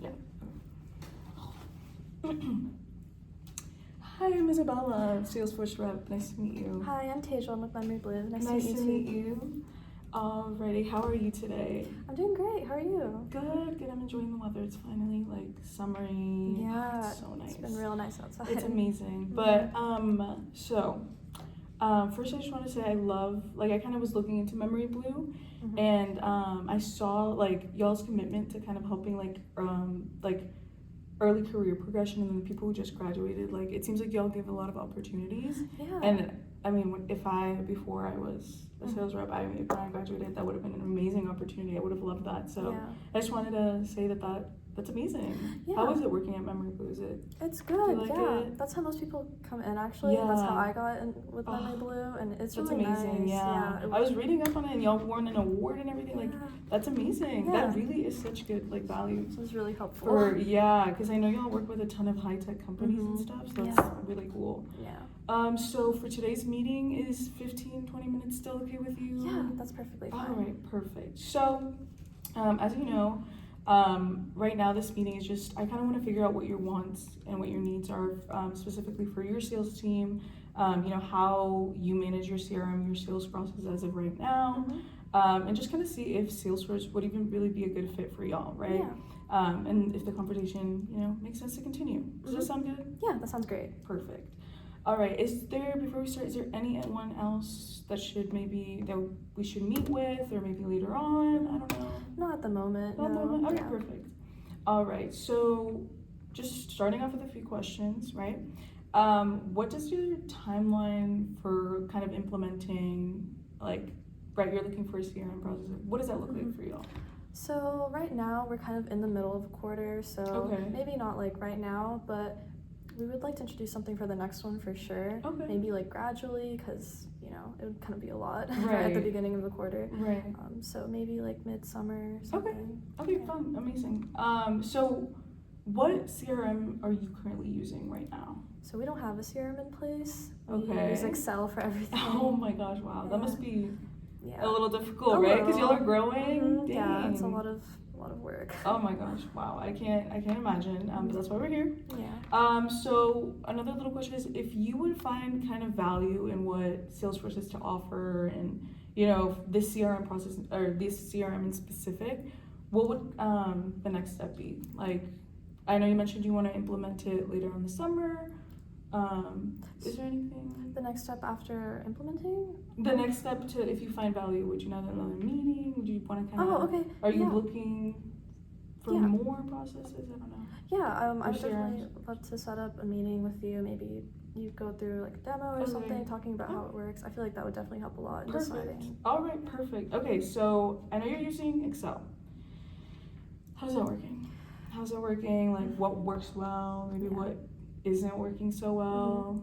Yeah. Hi, I'm Isabella, Salesforce rep. Nice to meet you. Hi, I'm Tejal. I'm with Memory Blue. Nice to meet you. Alrighty, how are you today? I'm doing great. How are you? Good. I'm enjoying the weather. It's finally like summery. Yeah, it's so nice. It's been real nice outside. It's amazing. But first I just want to say I kind of was looking into Memory Blue, and I saw like y'all's commitment to kind of helping like early career progression and then the people who just graduated. Like it seems like y'all give a lot of opportunities. Yeah. And I mean, before I was a sales rep, when I graduated, that would have been an amazing opportunity. I would have loved that. So yeah. I just wanted to say that's amazing. Yeah. How is it working at Memory Blue? It's good. Like yeah. it? That's how most people come in. Actually, Yeah. That's how I got in with Memory Blue, and it's really amazing. nice. Yeah. I was reading up on it, and y'all won an award and everything. Like that's amazing. Yeah. That really is such good like value. This is really helpful. Because I know y'all work with a ton of high tech companies and stuff. So that's really cool. Yeah. So for today's meeting, is 15-20 minutes still okay with you? Yeah, that's perfectly fine. All right, perfect. So, as you know, right now this meeting is just, I kind of want to figure out what your wants and what your needs are, specifically for your sales team, how you manage your CRM, your sales process as of right now, and just kind of see if Salesforce would even really be a good fit for y'all, right? Yeah. And if the conversation, makes sense to continue. Does that sound good? Yeah, that sounds great. Perfect. All right, before we start, is there anyone else that we should meet with, or maybe later on? I don't know. Not at the moment. Not at the moment? Okay, yeah. perfect. All right, so just starting off with a few questions, right? What does your timeline for kind of implementing, you're looking for a CRM process, what does that look like for y'all? So right now, we're kind of in the middle of a quarter, so maybe not like right now, but we would like to introduce something for the next one for sure. Okay. Maybe like gradually, because it would kind of be a lot at the beginning of the quarter. Right. So maybe like midsummer or something. Okay, fun, amazing. So what CRM are you currently using right now? So we don't have a CRM in place. We use Excel for everything. Oh my gosh, wow, that must be a little difficult, right? Because y'all are growing. Dang. Yeah, it's a lot of work. Oh my gosh, wow, I can't imagine. But that's why we're here. Yeah. So another little question is, if you would find kind of value in what Salesforce has to offer, and this CRM process or this CRM in specific, what would the next step be? Like, I know you mentioned you want to implement it later in the summer. Is there anything? The next step after implementing? The next step if you find value, would you have another meeting? Would you want to kind of? Oh, okay. Are you looking for more processes? I don't know. Yeah, I would definitely love to set up a meeting with you. Maybe you go through like a demo or something, talking about how it works. I feel like that would definitely help a lot in deciding. All right, perfect. Okay, so I know you're using Excel. How's that working? Like, what works well? Maybe what isn't working so well?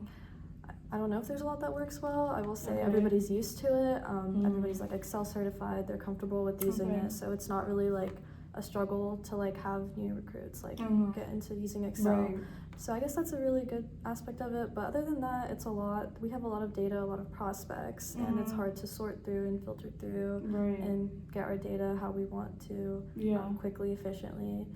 I don't know if there's a lot that works well. I will say everybody's used to it. Everybody's like Excel certified. They're comfortable with using it, so it's not really like a struggle to like have new recruits get into using Excel. Right. So I guess that's a really good aspect of it. But other than that, it's a lot. We have a lot of data, a lot of prospects, and it's hard to sort through and filter through and get our data how we want to, quickly, efficiently.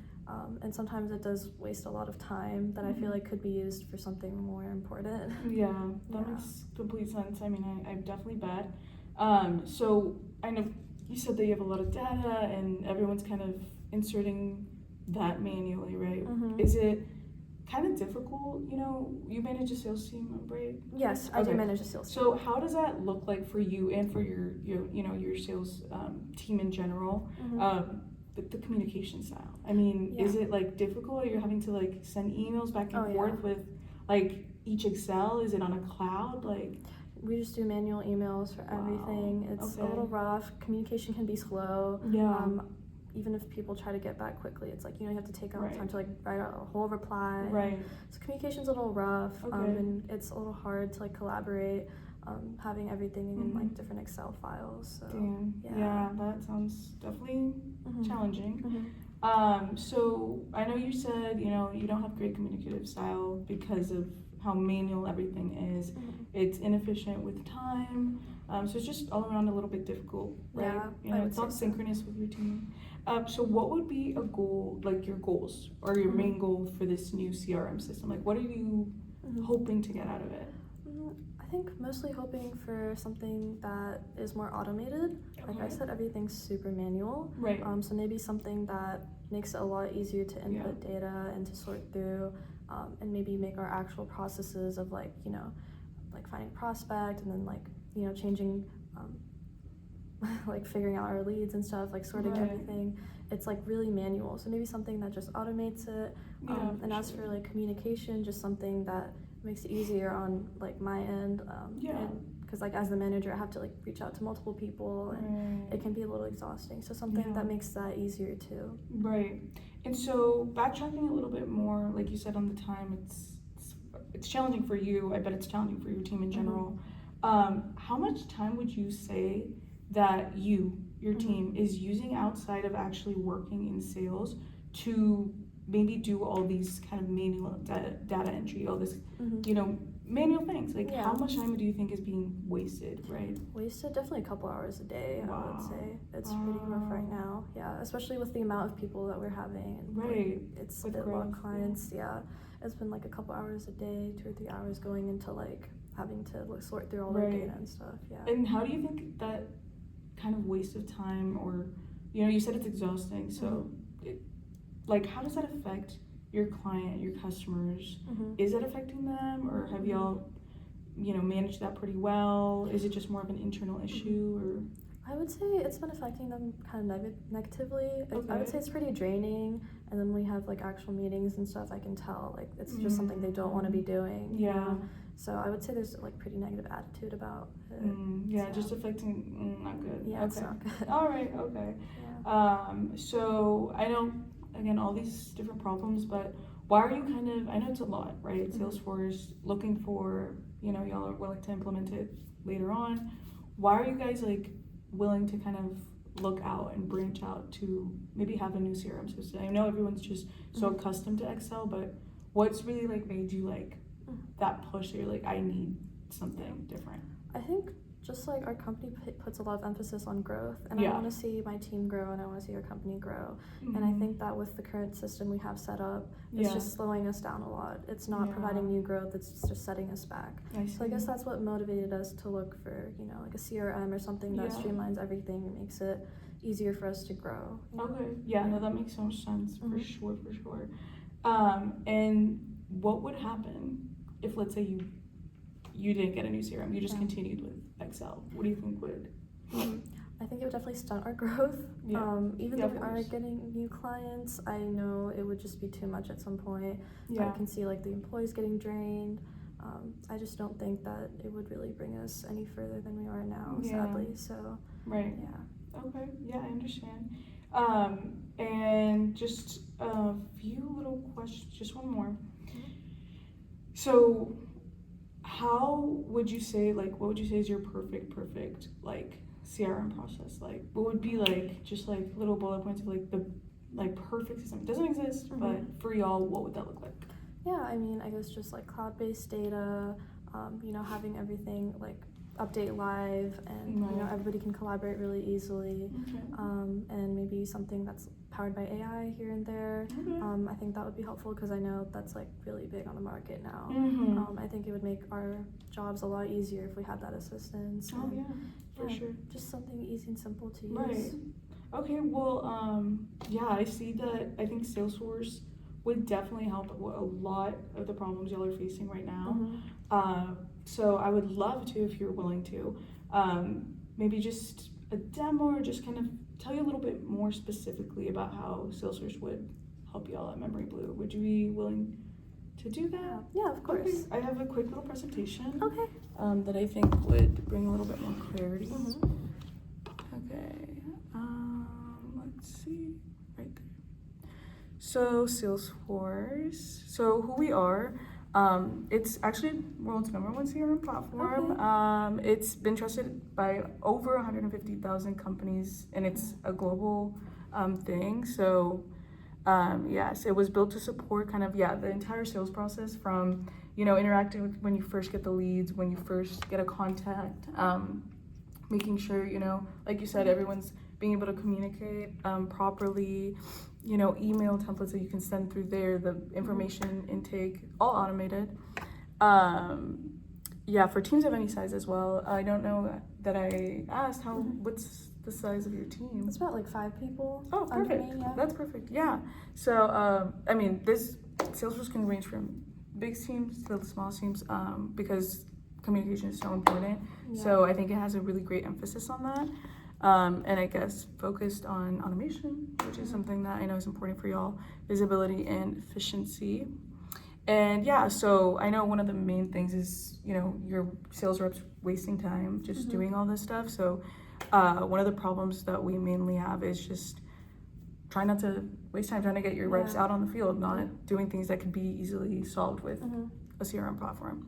And sometimes it does waste a lot of time that I feel like could be used for something more important. Yeah, that makes complete sense. I mean, I definitely bet. So I know you said that you have a lot of data and everyone's kind of inserting that manually, right? Is it kind of difficult? You manage a sales team, right? Yes, I do manage a sales team. So how does that look like for you and for your sales team in general? The communication style. I mean, is it like difficult? Are you having to like send emails back and forth with like each Excel? Is it on a cloud? Like, we just do manual emails for everything. It's a little rough. Communication can be slow. Yeah. Even if people try to get back quickly, it's like you have to take out time to like write out a whole reply. Right. So communication's a little rough. And it's a little hard to like collaborate. Having everything in like different Excel files. So yeah, that sounds definitely challenging. So I know you said you don't have great communicative style because of how manual everything is. It's inefficient with time. So it's just all around a little bit difficult, right? Yeah, it's not synchronous with your team. So what would be a goal, like your goals or your main goal for this new CRM system? Like, what are you hoping to get out of it? I think mostly hoping for something that is more automated. Okay. Like I said, everything's super manual. Right. So maybe something that makes it a lot easier to input data and to sort through, and maybe make our actual processes of like, you know, like finding prospect and then like, you know, changing, like figuring out our leads and stuff, like sorting everything. It's like really manual. So maybe something that just automates it. And as for like communication, just something that makes it easier on like my end. Because like as the manager, I have to like reach out to multiple people, and it can be a little exhausting. So something that makes that easier too. Right. And so backtracking a little bit more, like you said on the time, it's challenging for you. I bet it's challenging for your team in general. How much time would you say that your team is using outside of actually working in sales to maybe do all these kind of manual data entry, all this, you know, manual things? Like, how much time do you think is being wasted, right? Wasted? Definitely a couple hours a day, I would say. It's pretty rough right now. Yeah, especially with the amount of people that we're having. And like, it's with a lot of clients. It's been like a couple hours a day, 2 or 3 hours going into like having to like, sort through all their data and stuff. And how do you think that kind of waste of time, or, you know, you said it's exhausting, so like, how does that affect your client, your customers? Is it affecting them, or have y'all, you know, managed that pretty well? Is it just more of an internal issue, or? I would say it's been affecting them kind of negatively. I would say it's pretty draining, and then we have like actual meetings and stuff. I can tell like it's just something they don't want to be doing. You know? So I would say there's like pretty negative attitude about it. Just affecting, not good. Yeah, it's not good. All right, okay. So I know, again, all these different problems, but why are you kind of, I know it's a lot, right? Salesforce looking for, you know, y'all are willing to implement it later on. Why are you guys like willing to kind of look out and branch out to maybe have a new CRM system? I know everyone's just so accustomed to Excel, but what's really like made you like that push that you're like, I need something different? I think just like our company puts a lot of emphasis on growth, and I want to see my team grow, and I want to see our company grow. And I think that with the current system we have set up, it's just slowing us down a lot. It's not providing new growth, it's just setting us back. So I guess that's what motivated us to look for, you know, like a CRM or something that streamlines everything and makes it easier for us to grow. You know? No, that makes so much sense, for sure. And what would happen if, let's say, you didn't get a new CRM, you just continued with Excel? What do you think would? I think it would definitely stunt our growth. Even though we are getting new clients, I know it would just be too much at some point. I can see like the employees getting drained. I just don't think that it would really bring us any further than we are now, sadly. So Okay, I understand. And just a few little questions, just one more. So how would you say, like, what would you say is your perfect, like, CRM process? Like, what would be, like, just, like, little bullet points of, like, the, like, perfect system? It doesn't exist, but for y'all, what would that look like? Yeah, I mean, I guess just, like, cloud-based data, you know, having everything, like, update live, and, you know, everybody can collaborate really easily, and maybe something that's powered by AI here and there. I think that would be helpful, because I know that's like really big on the market now. I think it would make our jobs a lot easier if we had that assistance. For sure. Just something easy and simple to use. Right. Okay, well, I see that. I think Salesforce would definitely help with a lot of the problems y'all are facing right now. So I would love to, if you're willing to, maybe just a demo, or just kind of tell you a little bit more specifically about how Salesforce would help y'all at Memory Blue. Would you be willing to do that? Yeah, of course. Okay. I have a quick little presentation Okay. that I think would bring a little bit more clarity. Okay, let's see, right there. So Salesforce, so who we are, it's actually world's #1 CRM platform. It's been trusted by over 150,000 companies, and it's a global thing. So yes, it was built to support kind of the entire sales process, from, you know, interacting with when you first get the leads, when you first get a contact, making sure, you know, like you said, everyone's being able to communicate properly, you know, email templates that you can send through there, the information intake, all automated. Yeah, for teams of any size as well. I don't know that I asked what's the size of your team? It's about like 5 people. Oh, perfect. Me, yeah. That's perfect. Yeah. So, I mean, this Salesforce can range from big teams to the small teams because communication is so important. Yeah. So I think it has a really great emphasis on that. And I guess focused on automation, which is something that I know is important for y'all, visibility and efficiency. And yeah, so I know one of the main things is, you know, your sales reps wasting time just doing all this stuff. So one of the problems that we mainly have is just trying not to waste time trying to get your reps out on the field, not doing things that could be easily solved with a CRM platform.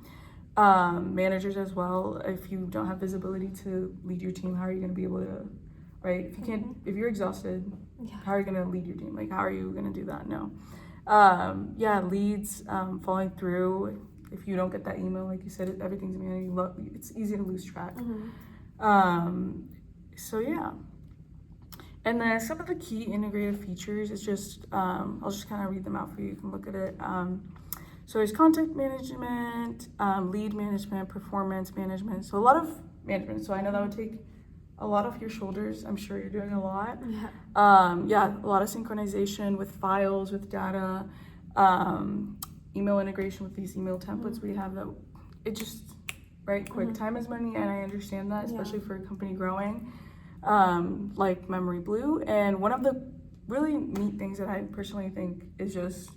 Managers as well, if you don't have visibility to lead your team, how are you going to be able to, right? If you can't, if you're exhausted, how are you going to lead your team? Like, how are you going to do that? No. Leads falling through. If you don't get that email, like you said, everything's manual. It's easy to lose track. So yeah. And then some of the key integrated features is just, I'll just kind of read them out for you. You can look at it. So there's content management, lead management, performance management. So a lot of management. So I know that would take a lot off your shoulders. I'm sure you're doing a lot. A lot of synchronization with files, with data, email integration with these email templates we have that it just, right, quick. Time is money, and I understand that, especially for a company growing like Memory Blue. And one of the really neat things that I personally think is just,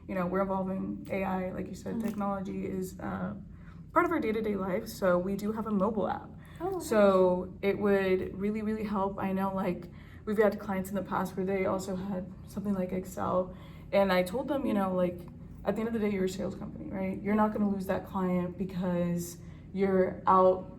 you know, we're evolving AI, like you said, technology is part of our day-to-day life. So we do have a mobile app. So it would really, really help. I know, like, we've had clients in the past where they also had something like Excel. And I told them, you know, like, at the end of the day, you're a sales company, right? You're not going to lose that client because you're out,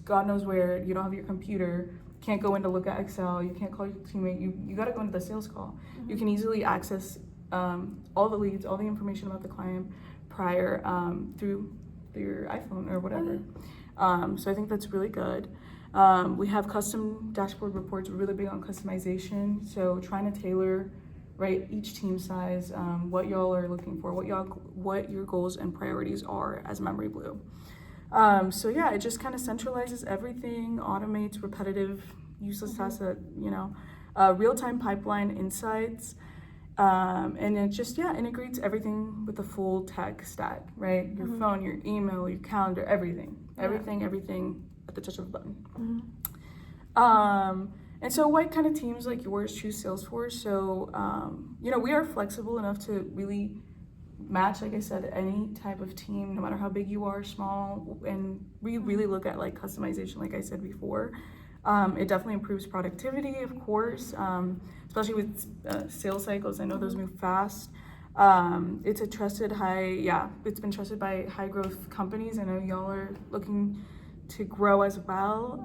God knows where, you don't have your computer, can't go in to look at Excel, you can't call your teammate, you got to go into the sales call. You can easily access all the leads, all the information about the client prior through your iPhone or whatever. So I think that's really good. We have custom dashboard reports. We're really big on customization. So trying to tailor, right, each team size, what y'all are looking for, what your goals and priorities are as Memory Blue. So yeah, it just kind of centralizes everything, automates repetitive, useless tasks that, you know, real-time pipeline insights. And it just, integrates everything with the full tech stack, right? Your phone, your email, your calendar, everything at the touch of a button. And so what kind of teams like yours choose Salesforce? So, you know, we are flexible enough to really match, like I said, any type of team, no matter how big you are, small, and we really look at like customization, like I said before. It definitely improves productivity, of course, especially with sales cycles. I know those move fast. It's a trusted it's been trusted by high growth companies. I know y'all are looking to grow as well.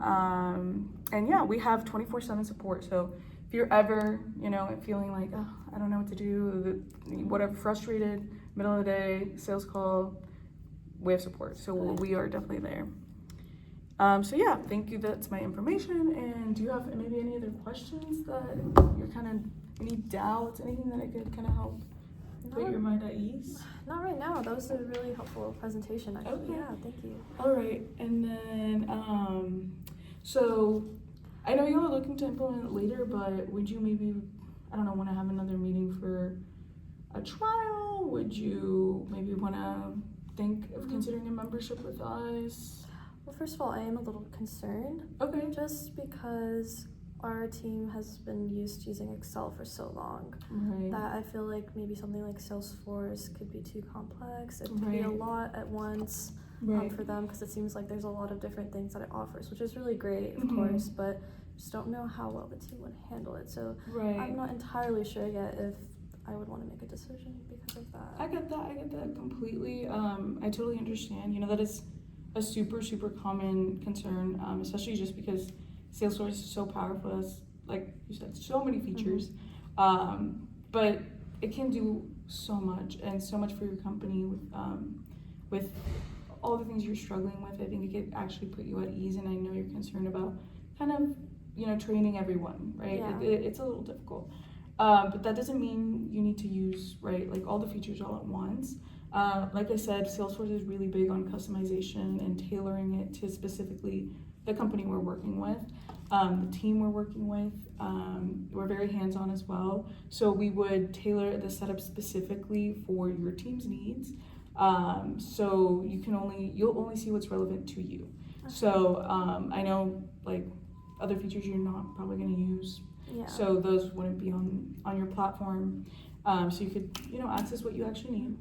And yeah, we have 24/7 support. So if you're ever, you know, feeling like, oh, I don't know what to do, whatever, frustrated, middle of the day, sales call, we have support. So we are definitely there. So yeah, thank you. That's my information. And do you have maybe any other questions that you're kind of, any doubts, anything that I could kind of help put your mind at ease? Not right now. That was a really helpful presentation, actually. Okay. Yeah, thank you. All right. And then, so I know y'all are looking to implement it later, but would you maybe, I don't know, want to have another meeting for a trial? Would you maybe want to think of considering a membership with us? Well, first of all, I am a little concerned. Okay. Just because our team has been used to using Excel for so long that I feel like maybe something like Salesforce could be too complex. It could be a lot at once for them, because it seems like there's a lot of different things that it offers, which is really great, of course, but just don't know how well the team would handle it. So I'm not entirely sure yet if I would want to make a decision because of that. I get that completely. I totally understand. You know, that is a super, super common concern, especially just because Salesforce is so powerful. As, like you said, so many features, but it can do so much and so much for your company with all the things you're struggling with. I think it could actually put you at ease, and I know you're concerned about kind of training everyone, right? Yeah. It's a little difficult. But that doesn't mean you need to use, right, like all the features all at once. Like I said, Salesforce is really big on customization and tailoring it to specifically the company we're working with, the team we're working with. We're very hands-on as well. So we would tailor the setup specifically for your team's needs. So you'll only see what's relevant to you. Okay. So I know like other features you're not probably going to use. Yeah. So those wouldn't be on your platform. So you could, access what you actually need.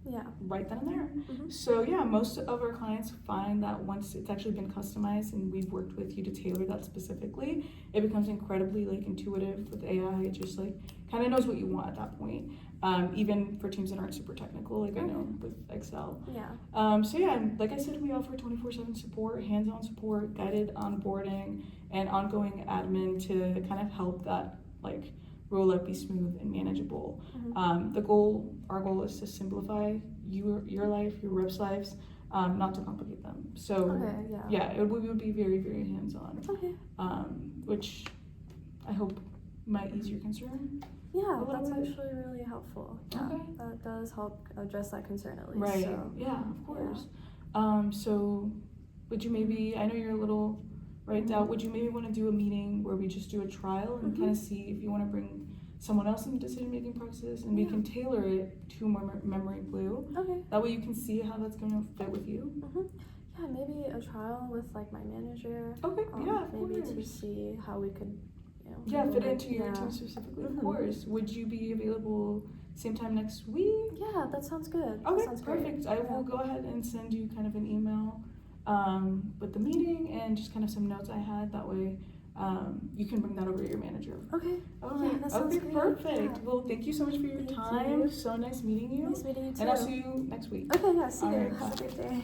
Yeah. Right then and there. Mm-hmm. So yeah, most of our clients find that once it's actually been customized and we've worked with you to tailor that specifically, it becomes incredibly like intuitive with AI. It just like kind of knows what you want at that point. Even for teams that aren't super technical, like I know with Excel. Yeah. So yeah, like I said, we offer 24/7 support, hands-on support, guided onboarding, and ongoing admin to kind of help that like roll up be smooth and manageable. Mm-hmm. Our goal is to simplify your life, your reps' lives, not to complicate them. So we would be very, very hands-on. Okay. Which I hope might ease your concern. Yeah, that's actually really helpful. Yeah, okay. That does help address that concern at least. Right. So. Yeah, of course. Yeah. So would you maybe, I know you're a little out, would you maybe want to do a meeting where we just do a trial and kind of see if you want to bring someone else in the decision-making process, and we can tailor it to Memory Blue. Okay. That way you can see how that's going to fit with you. Yeah, maybe a trial with like my manager. Okay. Yeah. Maybe to see how we could. Fit into your team specifically. Of course. Would you be available same time next week? Yeah, that sounds good. Okay. That sounds Perfect. Great. I will go ahead and send you kind of an email with the meeting and just kind of some notes I had. That way. You can bring that over to your manager. Okay. All right. That sounds great. Perfect. Yeah. Well, thank you so much for your time. You. So nice meeting you. Nice meeting you too. And I'll see you next week. Okay. Yeah. See you. Right, Have a great day.